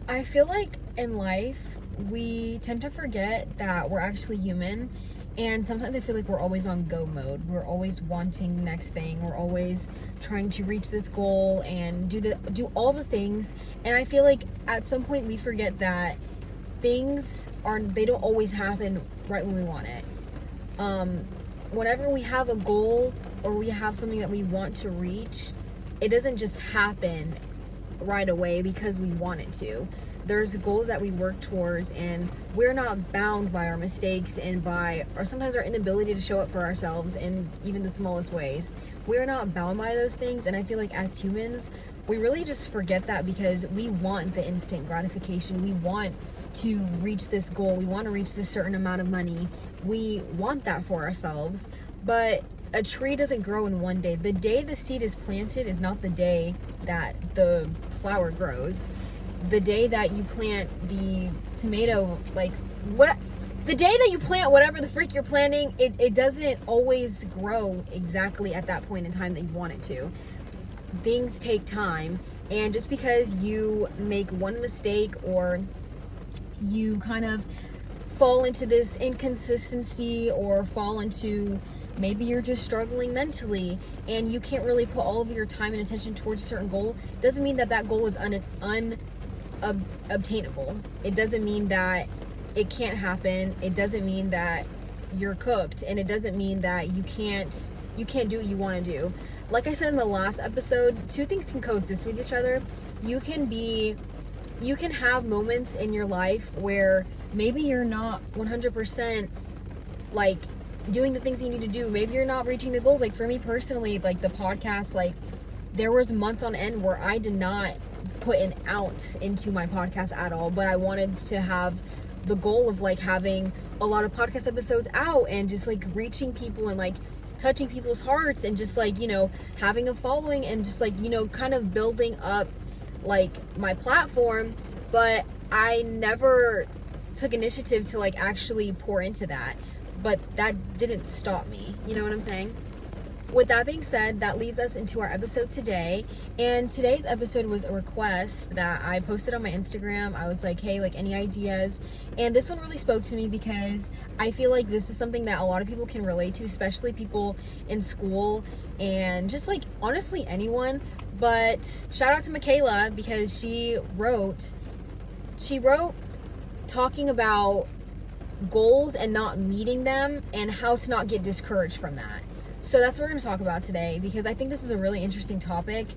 I feel like in life, we tend to forget that we're actually human. And sometimes I feel like we're always on go mode. We're always wanting the next thing. We're always trying to reach this goal and do all the things. And I feel like at some point we forget that they don't always happen right when we want it. Whenever we have a goal or we have something that we want to reach, it doesn't just happen right away because we want it to. There's goals that we work towards, and we're not bound by our mistakes and by or sometimes our inability to show up for ourselves in even the smallest ways. We're not bound by those things, and I feel like as humans, we really just forget that because we want the instant gratification. We want to reach this goal. We want to reach this certain amount of money. We want that for ourselves, but a tree doesn't grow in one day. The day the seed is planted is not the day that the flower grows. The day that you plant the tomato, the day that you plant whatever the freak you're planting, it doesn't always grow exactly at that point in time that you want it to. Things take time, and just because you make one mistake or you kind of fall into this inconsistency or fall into maybe you're just struggling mentally and you can't really put all of your time and attention towards a certain goal, doesn't mean that that goal is unobtainable. It doesn't mean that it can't happen. It doesn't mean that you're cooked, and it doesn't mean that you can't do what you want to do. Like I said in the last episode, two things can coexist with each other. You can have moments in your life where maybe you're not 100% like doing the things you need to do. Maybe you're not reaching the goals. Like for me personally, like the podcast, like there was months on end where I did not put an ounce into my podcast at all, but I wanted to have the goal of like having a lot of podcast episodes out and just like reaching people and like touching people's hearts and just like, having a following and just like, kind of building up like my platform. But I never took initiative to like actually pour into that. But that didn't stop me. You know what I'm saying? With that being said, that leads us into our episode today. And today's episode was a request that I posted on my Instagram. I was like, hey, like any ideas? And this one really spoke to me because I feel like this is something that a lot of people can relate to, especially people in school and just like honestly anyone. But shout out to Michaela because she wrote talking about goals and not meeting them and how to not get discouraged from that. So that's what we're going to talk about today because I think this is a really interesting topic.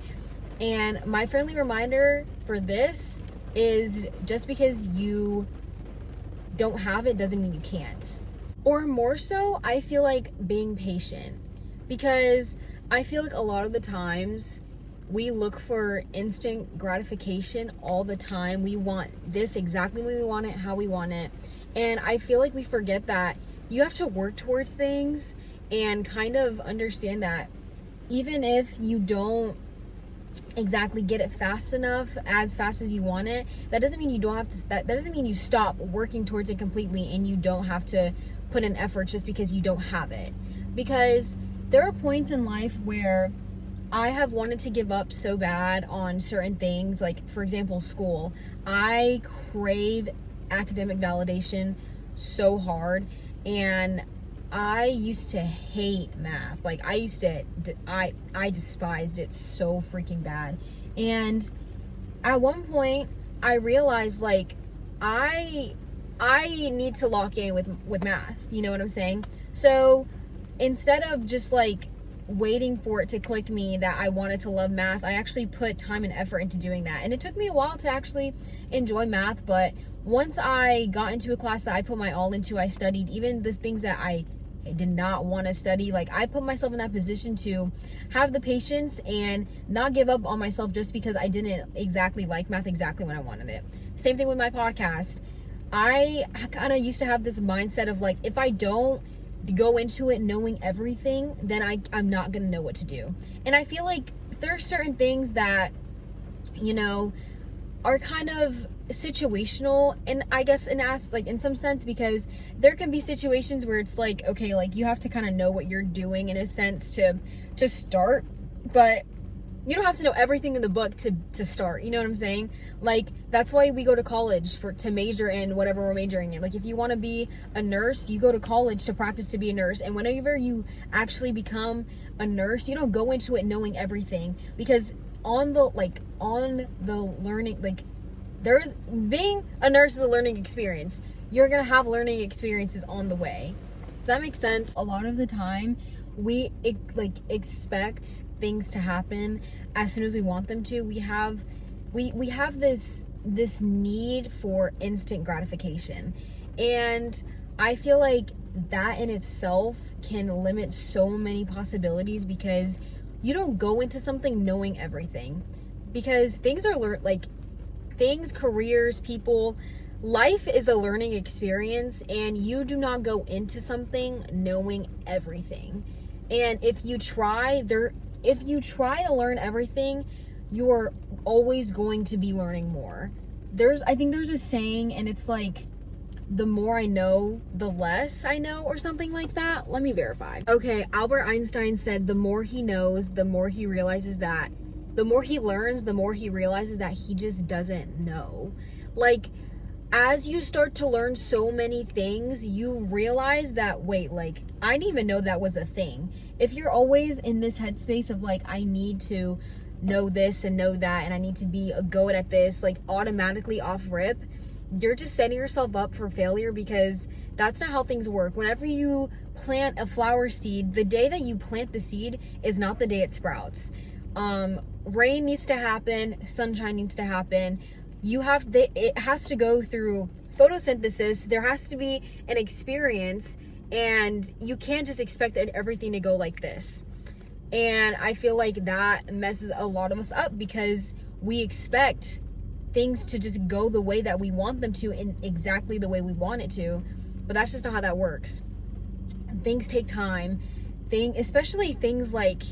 And my friendly reminder for this is just because you don't have it doesn't mean you can't. Or more so, I feel like being patient, because I feel like a lot of the times we look for instant gratification all the time. We want this exactly when we want it, how we want it. And I feel like we forget that you have to work towards things and kind of understand that even if you don't exactly get it fast enough, as fast as you want it, that doesn't mean you don't have to, that doesn't mean you stop working towards it completely and you don't have to put in effort just because you don't have it. Because there are points in life where I have wanted to give up so bad on certain things, like for example, school. I crave academic validation so hard, and I used to hate math. Like I despised it so freaking bad. And at one point I realized like I need to lock in with math. You know what I'm saying? So instead of just like waiting for it to click me that I wanted to love math, I actually put time and effort into doing that. And it took me a while to actually enjoy math, but once I got into a class that I put my all into, I studied even the things that I did not want to study. Like I put myself in that position to have the patience and not give up on myself just because I didn't exactly like math exactly when I wanted it. Same thing with my podcast. I kind of used to have this mindset of like, if I don't go into it knowing everything, then I'm not going to know what to do. And I feel like there are certain things that, are kind of situational, and I guess in some sense, because there can be situations where it's like, okay, like you have to kind of know what you're doing in a sense to start. But you don't have to know everything in the book to start. You know what I'm saying? Like, that's why we go to college to major in whatever we're majoring in. Like, if you want to be a nurse, you go to college to practice to be a nurse. And whenever you actually become a nurse, you don't go into it knowing everything, because on the learning, like, being a nurse is a learning experience. You're gonna have learning experiences on the way. Does that make sense? A lot of the time we expect things to happen as soon as we want them to. We have this need for instant gratification, and I feel like that in itself can limit so many possibilities, because you don't go into something knowing everything, because things are things, careers, people, life is a learning experience, and you do not go into something knowing everything. And if you try to learn everything, you are always going to be learning more. I think there's a saying, and it's like, the more I know, the less I know, or something like that. Let me verify. Okay, Albert Einstein said, the more he knows, the more he realizes that, the more he learns, the more he realizes that he just doesn't know. Like, as you start to learn so many things, you realize that, wait, like, I didn't even know that was a thing. If you're always in this headspace of like, I need to know this and know that, and I need to be a goat at this, like, automatically off rip, you're just setting yourself up for failure, because that's not how things work. Whenever you plant a flower seed, the day that you plant the seed is not the day it sprouts. Rain needs to happen, sunshine needs to happen. It has to go through photosynthesis. There has to be an experience, and you can't just expect everything to go like this. And I feel like that messes a lot of us up, because we expect things to just go the way that we want them to, in exactly the way we want it to. But that's just not how that works. Things take time. Especially things like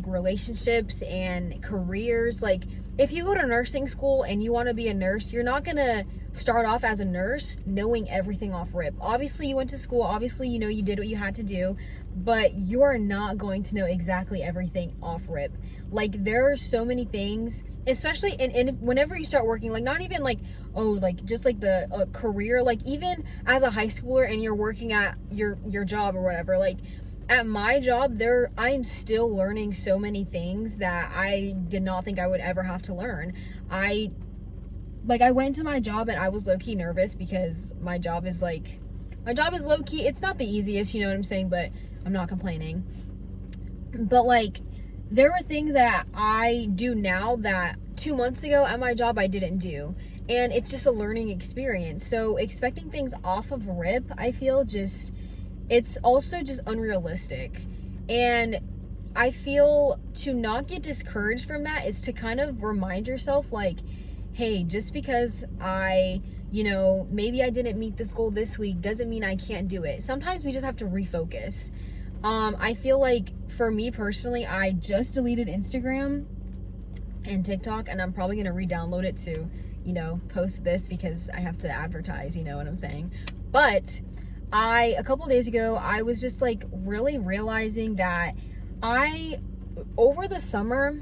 relationships and careers. Like, if you go to nursing school and you want to be a nurse, you're not going to start off as a nurse knowing everything off rip. Obviously, you went to school. Obviously, you did what you had to do. But you are not going to know exactly everything off rip. Like, there are so many things, especially in whenever you start working, like, not even like, oh, like, just like the career, like, even as a high schooler and you're working at your job or whatever, like, at my job, I'm still learning so many things that I did not think I would ever have to learn. I went to my job and I was low-key nervous, because my job is low-key, it's not the easiest, you know what I'm saying, but I'm not complaining. But like, there were things that I do now that 2 months ago at my job I didn't do. And it's just a learning experience. So expecting things off of rip, I feel it's also just unrealistic. And I feel to not get discouraged from that is to kind of remind yourself, like, hey, just because maybe I didn't meet this goal this week doesn't mean I can't do it. Sometimes we just have to refocus. I feel like, for me personally, I just deleted Instagram and TikTok, and I'm probably going to re-download it to, post this, because I have to advertise, you know what I'm saying? But a couple days ago, I was just like really realizing that over the summer,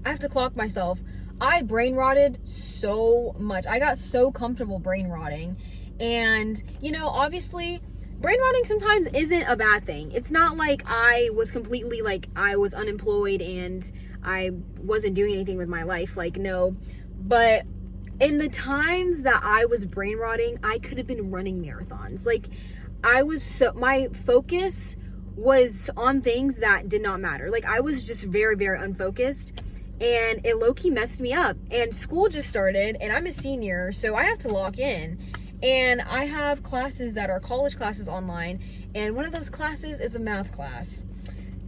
I have to clock myself. I brain rotted so much. I got so comfortable brain rotting. And, obviously, brain rotting sometimes isn't a bad thing. It's not like I was completely, like, I was unemployed and I wasn't doing anything with my life. Like, no. But in the times that I was brain rotting, I could have been running marathons. Like, my focus was on things that did not matter. Like, I was just very, very unfocused, and it low-key messed me up. And school just started, and I'm a senior, so I have to lock in. And I have classes that are college classes online, and one of those classes is a math class.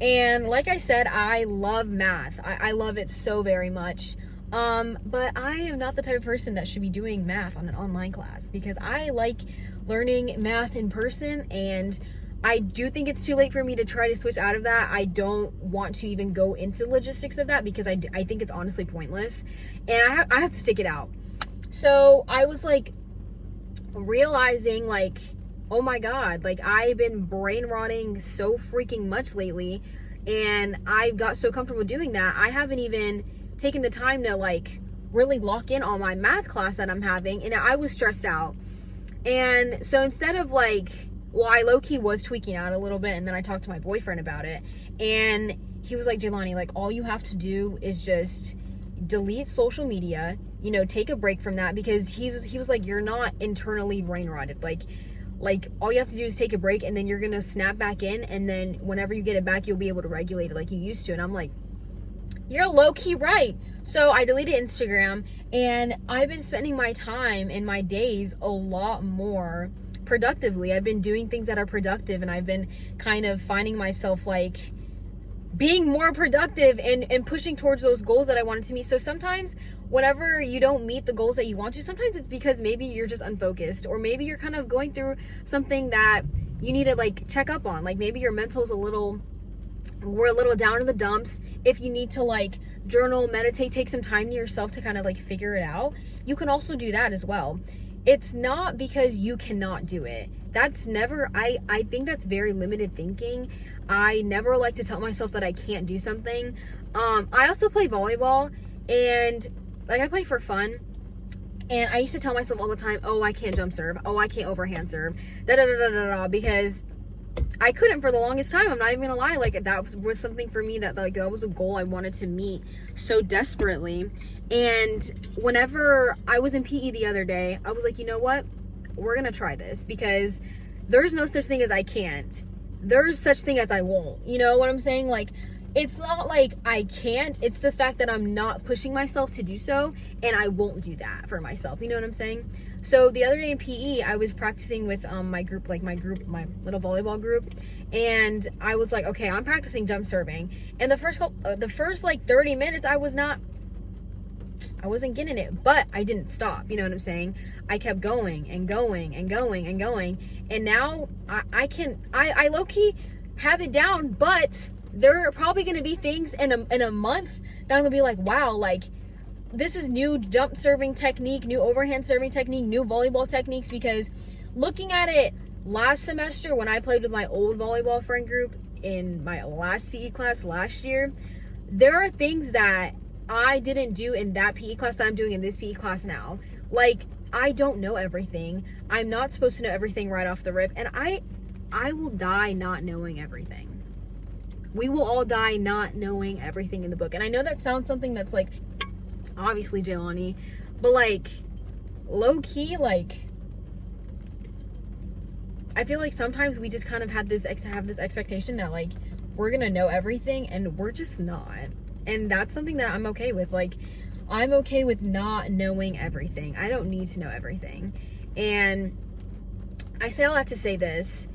And like I said, I love math. I love it so very much. But I am not the type of person that should be doing math on an online class, because I like learning math in person, and I do think it's too late for me to try to switch out of that. I don't want to even go into the logistics of that, because I think it's honestly pointless, and I have to stick it out. So I was like realizing, like, oh my God, like, I've been brain rotting so freaking much lately, And I got so comfortable doing that, I haven't even taken the time to like really lock in on my math class that I'm having, and I was stressed out. And so instead of like, well, I low-key was tweaking out a little bit, and then I talked to my boyfriend about it, and he was like, Jaylani, like, all you have to do is just delete social media, you know, take a break from that, because he was like, you're not internally brain rotted, like all you have to do is take a break, and then you're gonna snap back in, and then whenever you get it back, you'll be able to regulate it like you used to. And I'm like, you're low-key right. So I deleted Instagram, and I've been spending my time and my days a lot more productively. I've been doing things that are productive, and I've been kind of finding myself like being more productive and pushing towards those goals that I wanted to meet. So sometimes whenever you don't meet the goals that you want to, sometimes it's because maybe you're just unfocused, or maybe you're kind of going through something that you need to like check up on. Like maybe your mental's we're a little down in the dumps. If you need to like journal, meditate, take some time to yourself to kind of like figure it out, you can also do that as well. It's not because you cannot do it. That's never, I think that's very limited thinking. I never like to tell myself that I can't do something. I also play volleyball, and like I play for fun. And I used to tell myself all the time, oh, I can't jump serve. Oh, I can't overhand serve. Because I couldn't for the longest time. I'm not even gonna lie. Like that was something for me that like that was a goal I wanted to meet so desperately. And whenever I was in PE the other day, I was like, you know what? We're gonna try this, because there's no such thing as I can't. There's such thing as I won't. You know what I'm saying? Like, it's not like I can't. It's the fact that I'm not pushing myself to do so, and I won't do that for myself. You know what I'm saying? So the other day in PE, I was practicing with my little volleyball group, and I was like, okay, I'm practicing jump serving. And the first like 30 minutes, I wasn't getting it, but I didn't stop. You know what I'm saying? I kept going and going and going and going. And now I low-key have it down, but there are probably going to be things in a month that I'm going to be like, wow, like this is new jump serving technique, new overhand serving technique, new volleyball techniques. Because looking at it last semester when I played with my old volleyball friend group in my last PE class last year, there are things that I didn't do in that PE class that I'm doing in this PE class now. Like, I don't know everything. I'm not supposed to know everything right off the rip. And I will die not knowing everything. We will all die not knowing everything in the book. And I know that sounds something that's like, obviously Jaylani, but like low key, like I feel like sometimes we just kind of have this expectation that like we're gonna know everything, and we're just not. And that's something that I'm okay with. Like, I'm okay with not knowing everything. I don't need to know everything. And I say all that to say this: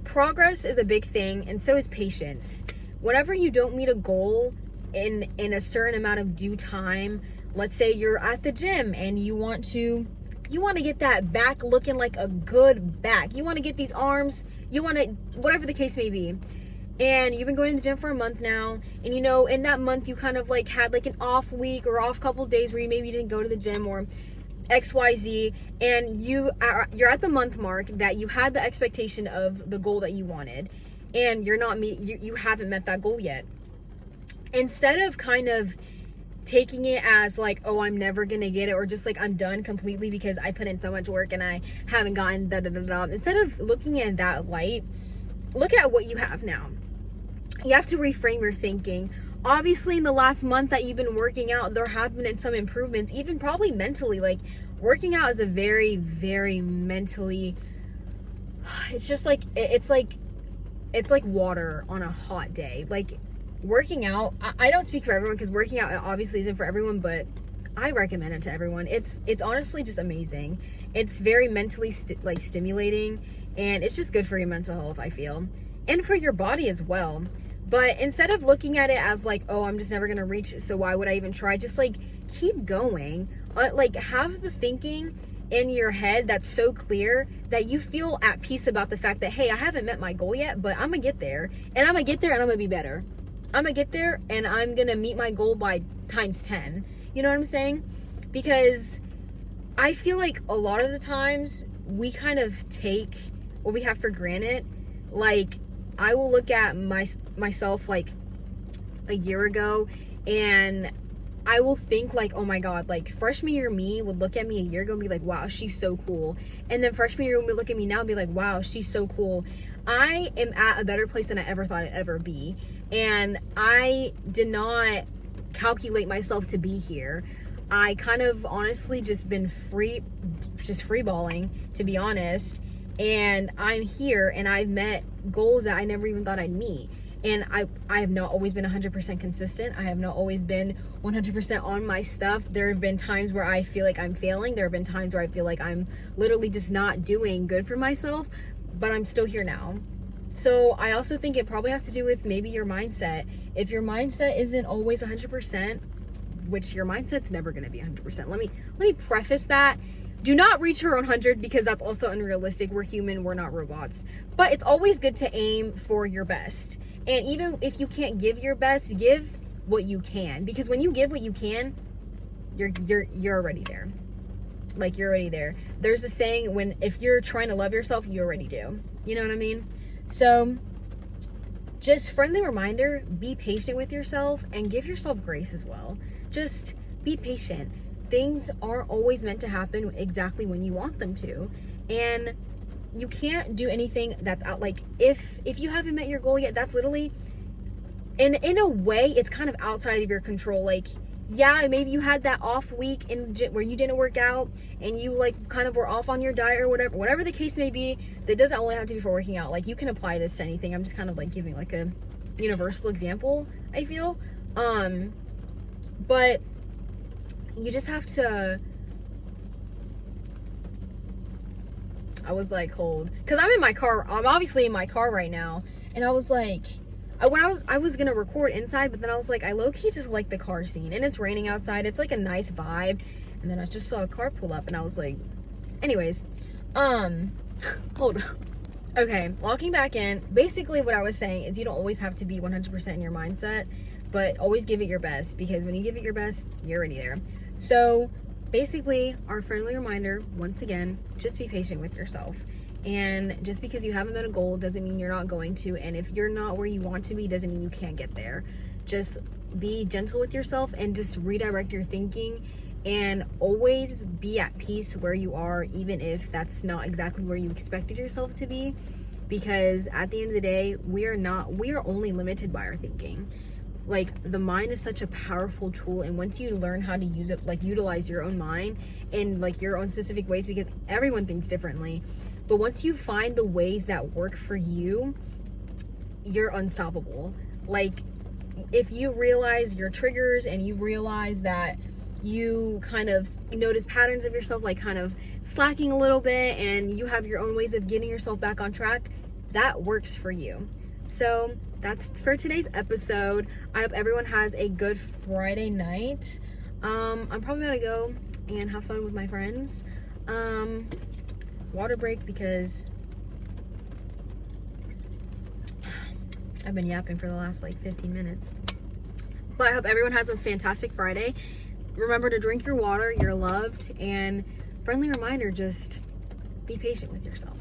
progress is a big thing, and so is patience. Whenever you don't meet a goal in a certain amount of due time, let's say you're at the gym and you want to get that back looking like a good back. You want to get these arms, you want to, whatever the case may be. And you've been going to the gym for a month now, and you know, in that month you kind of like had like an off week or off couple days where you maybe didn't go to the gym or XYZ, and you're at the month mark that you had the expectation of the goal that you wanted, and you haven't met that goal yet. Instead of kind of taking it as like, oh, I'm never gonna get it, or just like I'm done completely because I put in so much work and I haven't gotten instead of looking at that light, look at what you have now. You have to reframe your thinking. Obviously, in the last month that you've been working out, there have been some improvements, even probably mentally. Like, working out is a very, very mentally, it's just like, it's like water on a hot day. Like, working out, I don't speak for everyone because working out obviously isn't for everyone, but I recommend it to everyone. It's honestly just amazing. It's very mentally stimulating, and it's just good for your mental health, I feel, and for your body as well. But instead of looking at it as like, oh, I'm just never gonna reach it, so why would I even try? Just like keep going. Like, have the thinking in your head that's so clear that you feel at peace about the fact that, hey, I haven't met my goal yet, but I'm gonna get there, and I'm gonna get there, and I'm gonna be better. I'm gonna get there, and I'm gonna meet my goal by times 10. You know what I'm saying? Because I feel like a lot of the times we kind of take what we have for granted. Like, I will look at myself like a year ago, and I will think like, oh my god, like freshman year me would look at me a year ago and be like, wow, she's so cool. And then freshman year would look at me now and be like, wow, she's so cool. I am at a better place than I ever thought I'd ever be. And I did not calculate myself to be here. I kind of honestly just been free balling, to be honest. And I'm here, and I've met goals that I never even thought I'd meet. And I have not always been 100% consistent. I have not always been 100% on my stuff. There have been times where I feel like I'm failing. There have been times where I feel like I'm literally just not doing good for myself, but I'm still here now. So I also think it probably has to do with maybe your mindset. If your mindset isn't always 100%, which your mindset's never going to be 100%. Let me preface that. Do not reach for 100 because that's also unrealistic. We're human, we're not robots. But it's always good to aim for your best. And even if you can't give your best, give what you can. Because when you give what you can, you're already there. Like, you're already there. There's a saying, if you're trying to love yourself, you already do. You know what I mean? So just friendly reminder, be patient with yourself and give yourself grace as well. Just be patient. Things aren't always meant to happen exactly when you want them to. And you can't do anything that's out, like, if you haven't met your goal yet, that's literally, in a way, it's kind of outside of your control. Like, yeah, maybe you had that off week where you didn't work out and you like kind of were off on your diet or whatever the case may be. That doesn't only have to be for working out. Like, you can apply this to anything. I'm just kind of like giving like a universal example, I feel. But you just have to, I was like, hold, because I'm in my car. I'm obviously in my car right now, and I was like, I was gonna record inside, but then I was like, I low-key just like the car scene, and it's raining outside. It's like a nice vibe, and then I just saw a car pull up, and I was like, anyways, hold on. Okay, locking back in. Basically, what I was saying is you don't always have to be 100% in your mindset, but always give it your best, because when you give it your best, you're already there. So basically, our friendly reminder, once again, just be patient with yourself. And just because you haven't met a goal doesn't mean you're not going to. And if you're not where you want to be, doesn't mean you can't get there. Just be gentle with yourself and just redirect your thinking, and always be at peace where you are, even if that's not exactly where you expected yourself to be. Because at the end of the day, we are only limited by our thinking. Like, the mind is such a powerful tool, and once you learn how to use it, like utilize your own mind in like your own specific ways, because everyone thinks differently, but once you find the ways that work for you, you're unstoppable. Like, if you realize your triggers and you realize that you kind of notice patterns of yourself, like kind of slacking a little bit, and you have your own ways of getting yourself back on track, that works for you. So that's for today's episode. I hope everyone has a good Friday night. I'm probably gonna go and have fun with my friends. Water break, because I've been yapping for the last like 15 minutes. But I hope everyone has a fantastic Friday. Remember to drink your water, you're loved, and friendly reminder, just be patient with yourself.